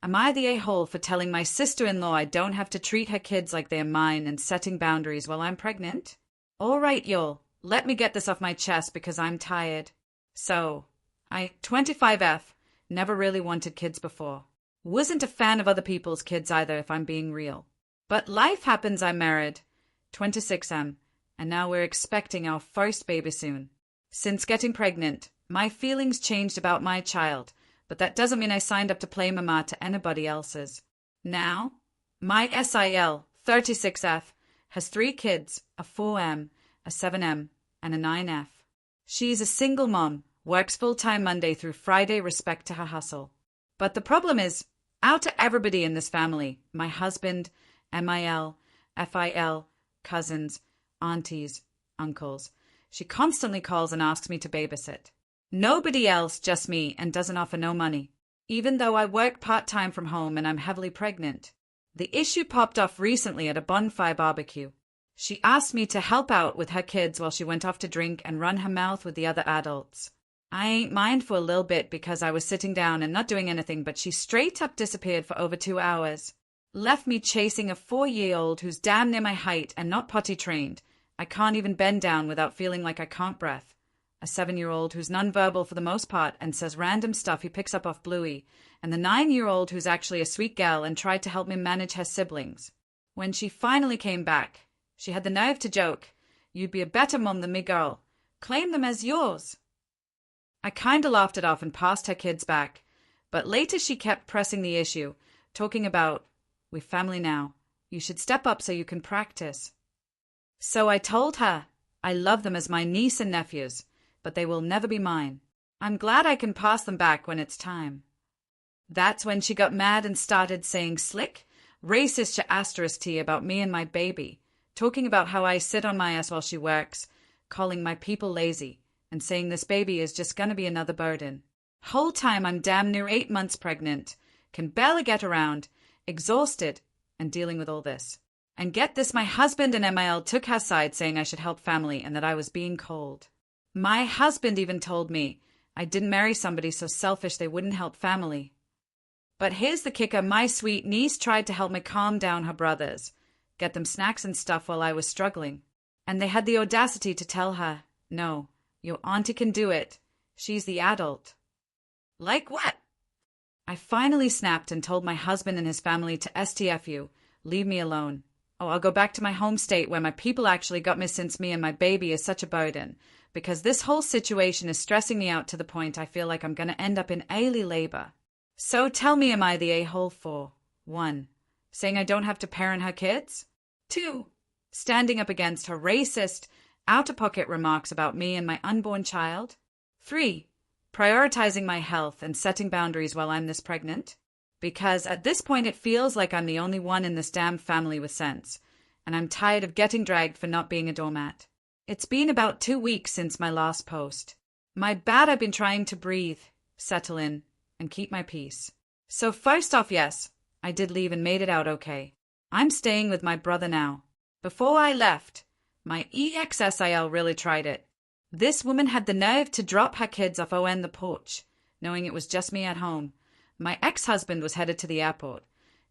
Am I the a-hole for telling my sister-in-law I don't have to treat her kids like they're mine and setting boundaries while I'm pregnant? All right, y'all, let me get this off my chest because I'm tired. So, 25F, never really wanted kids before. Wasn't a fan of other people's kids either, if I'm being real. But life happens. I'm married, 26M, and now we're expecting our first baby soon. Since getting pregnant, my feelings changed about my child, but that doesn't mean I signed up to play mama to anybody else's. Now, my SIL, 36F, has 3 kids, a 4M, a 7M, and a 9F. She's a single mom, works full-time Monday through Friday, respect to her hustle. But the problem is, out to everybody in this family, my husband, MIL, FIL, cousins, aunties, uncles, she constantly calls and asks me to babysit. Nobody else, just me, and doesn't offer no money, even though I work part-time from home and I'm heavily pregnant. The issue popped off recently at a bonfire barbecue. She asked me to help out with her kids while she went off to drink and run her mouth with the other adults. I ain't mind for a little bit because I was sitting down and not doing anything, but she straight up disappeared for over 2 hours. Left me chasing a 4-year-old who's damn near my height and not potty trained. I can't even bend down without feeling like I can't breathe. A 7-year-old who's nonverbal for the most part and says random stuff he picks up off Bluey, and the 9-year-old who's actually a sweet gal and tried to help me manage her siblings. When she finally came back, she had the nerve to joke, "You'd be a better mom than me, girl. Claim them as yours." I kinda laughed it off and passed her kids back, but later she kept pressing the issue, talking about, "We're family now. You should step up so you can practice." So I told her, I love them as my niece and nephews, but they will never be mine. I'm glad I can pass them back when it's time. That's when she got mad and started saying slick, racist *T about me and my baby, talking about how I sit on my ass while she works, calling my people lazy, and saying this baby is just gonna be another burden. Whole time I'm damn near 8 months pregnant, can barely get around, exhausted, and dealing with all this. And get this, my husband and MIL took her side saying I should help family and that I was being cold. My husband even told me I didn't marry somebody so selfish they wouldn't help family. But here's the kicker, my sweet niece tried to help me calm down her brothers, get them snacks and stuff while I was struggling. And they had the audacity to tell her, "No, your auntie can do it. She's the adult." Like what? I finally snapped and told my husband and his family to STFU, leave me alone. Oh, I'll go back to my home state where my people actually got me since me and my baby is such a burden, because this whole situation is stressing me out to the point I feel like I'm going to end up in early labor. So tell me, am I the a-hole for 1. Saying I don't have to parent her kids? 2. Standing up against her racist, out-of-pocket remarks about me and my unborn child? 3. Prioritizing my health and setting boundaries while I'm this pregnant? Because at this point it feels like I'm the only one in this damn family with sense, and I'm tired of getting dragged for not being a doormat. It's been about 2 weeks since my last post. My bad, I've been trying to breathe, settle in, and keep my peace. So first off, yes, I did leave and made it out okay. I'm staying with my brother now. Before I left, my ex-SIL really tried it. This woman had the nerve to drop her kids off the porch, knowing it was just me at home. My ex-husband was headed to the airport,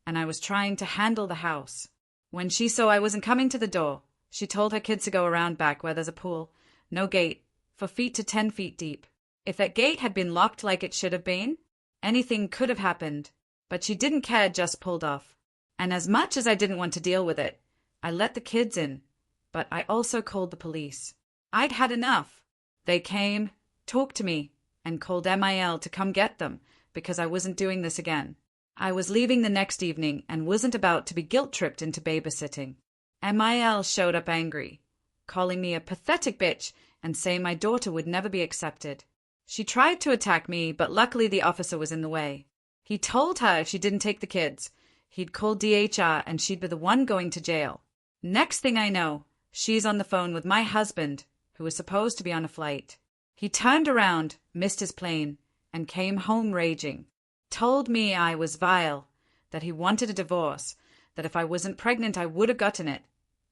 and I was trying to handle the house. When she saw I wasn't coming to the door, she told her kids to go around back where there's a pool, no gate, 4 feet to 10 feet deep. If that gate had been locked like it should have been, anything could have happened, but she didn't care, just pulled off. And as much as I didn't want to deal with it, I let the kids in, but I also called the police. I'd had enough. They came, talked to me, and called MIL to come get them, because I wasn't doing this again. I was leaving the next evening and wasn't about to be guilt-tripped into babysitting. MIL showed up angry, calling me a pathetic bitch and saying my daughter would never be accepted. She tried to attack me, but luckily the officer was in the way. He told her if she didn't take the kids, he'd call DHR and she'd be the one going to jail. Next thing I know, she's on the phone with my husband, who was supposed to be on a flight. He turned around, missed his plane, and came home raging. Told me I was vile, that he wanted a divorce, that if I wasn't pregnant I would have gotten it,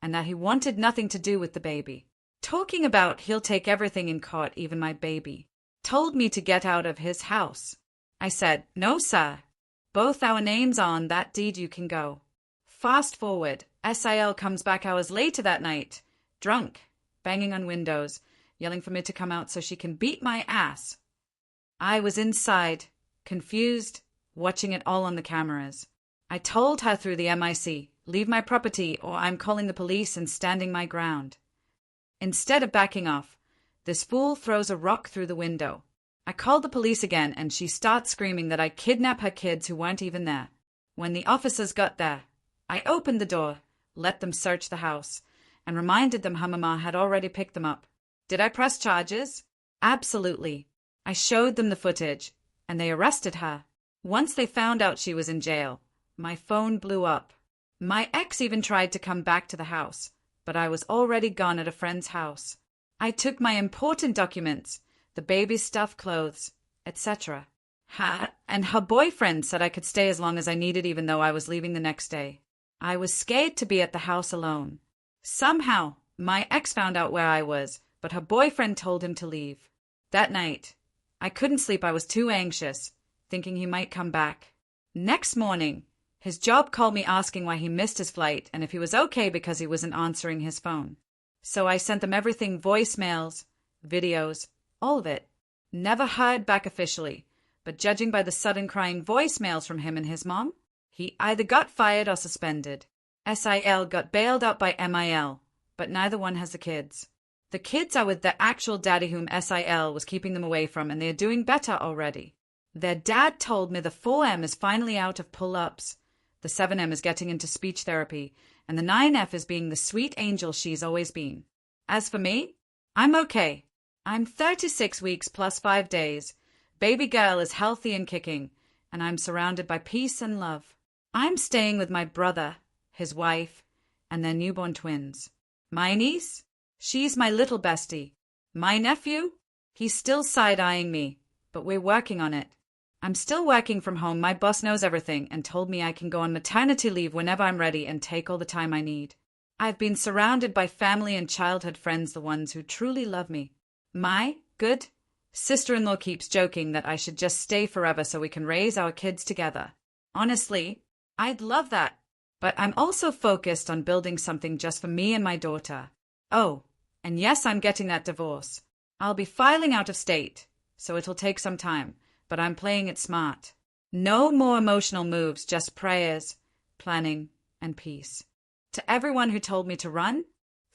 and that he wanted nothing to do with the baby. Talking about he'll take everything in court, even my baby. Told me to get out of his house. I said, "No, sir. Both our names are on that deed. You can go. Fast forward. SIL comes back hours later that night, drunk, banging on windows, yelling for me to come out so she can beat my ass. I was inside, confused, watching it all on the cameras. I told her through the MIC, leave my property or I'm calling the police and standing my ground. Instead of backing off, this fool throws a rock through the window. I called the police again and she starts screaming that I kidnap her kids who weren't even there. When the officers got there, I opened the door, let them search the house, and reminded them her mama had already picked them up. Did I press charges? Absolutely. I showed them the footage, and they arrested her. Once they found out she was in jail, my phone blew up. My ex even tried to come back to the house, but I was already gone at a friend's house. I took my important documents, the baby's stuffed clothes, etc. And her boyfriend said I could stay as long as I needed even though I was leaving the next day. I was scared to be at the house alone. Somehow, my ex found out where I was, but her boyfriend told him to leave. That night, I couldn't sleep. I was too anxious, thinking he might come back. Next morning, his job called me asking why he missed his flight and if he was okay because he wasn't answering his phone. So I sent them everything, voicemails, videos, all of it. Never heard back officially, but judging by the sudden crying voicemails from him and his mom, he either got fired or suspended. SIL got bailed out by MIL, but neither one has the kids. The kids are with the actual daddy whom SIL was keeping them away from, and they are doing better already. Their dad told me the 4M is finally out of pull-ups, the 7M is getting into speech therapy, and the 9F is being the sweet angel she's always been. As for me, I'm okay. I'm 36 weeks plus 5 days. Baby girl is healthy and kicking, and I'm surrounded by peace and love. I'm staying with my brother, his wife, and their newborn twins. My niece? She's my little bestie. My nephew? He's still side-eyeing me, but we're working on it. I'm still working from home. My boss knows everything and told me I can go on maternity leave whenever I'm ready and take all the time I need. I've been surrounded by family and childhood friends, the ones who truly love me. My good sister-in-law keeps joking that I should just stay forever so we can raise our kids together. Honestly, I'd love that. But I'm also focused on building something just for me and my daughter. Oh, and yes, I'm getting that divorce. I'll be filing out of state, so it'll take some time, but I'm playing it smart. No more emotional moves, just prayers, planning, and peace. To everyone who told me to run,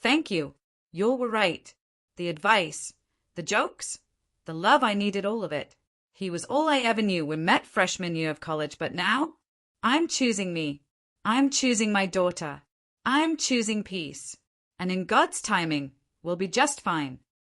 thank you. You were right. The advice, the jokes, the love, I needed all of it. He was all I ever knew. We met freshman year of college, but now I'm choosing me. I'm choosing my daughter. I'm choosing peace. And in God's timing, we'll be just fine.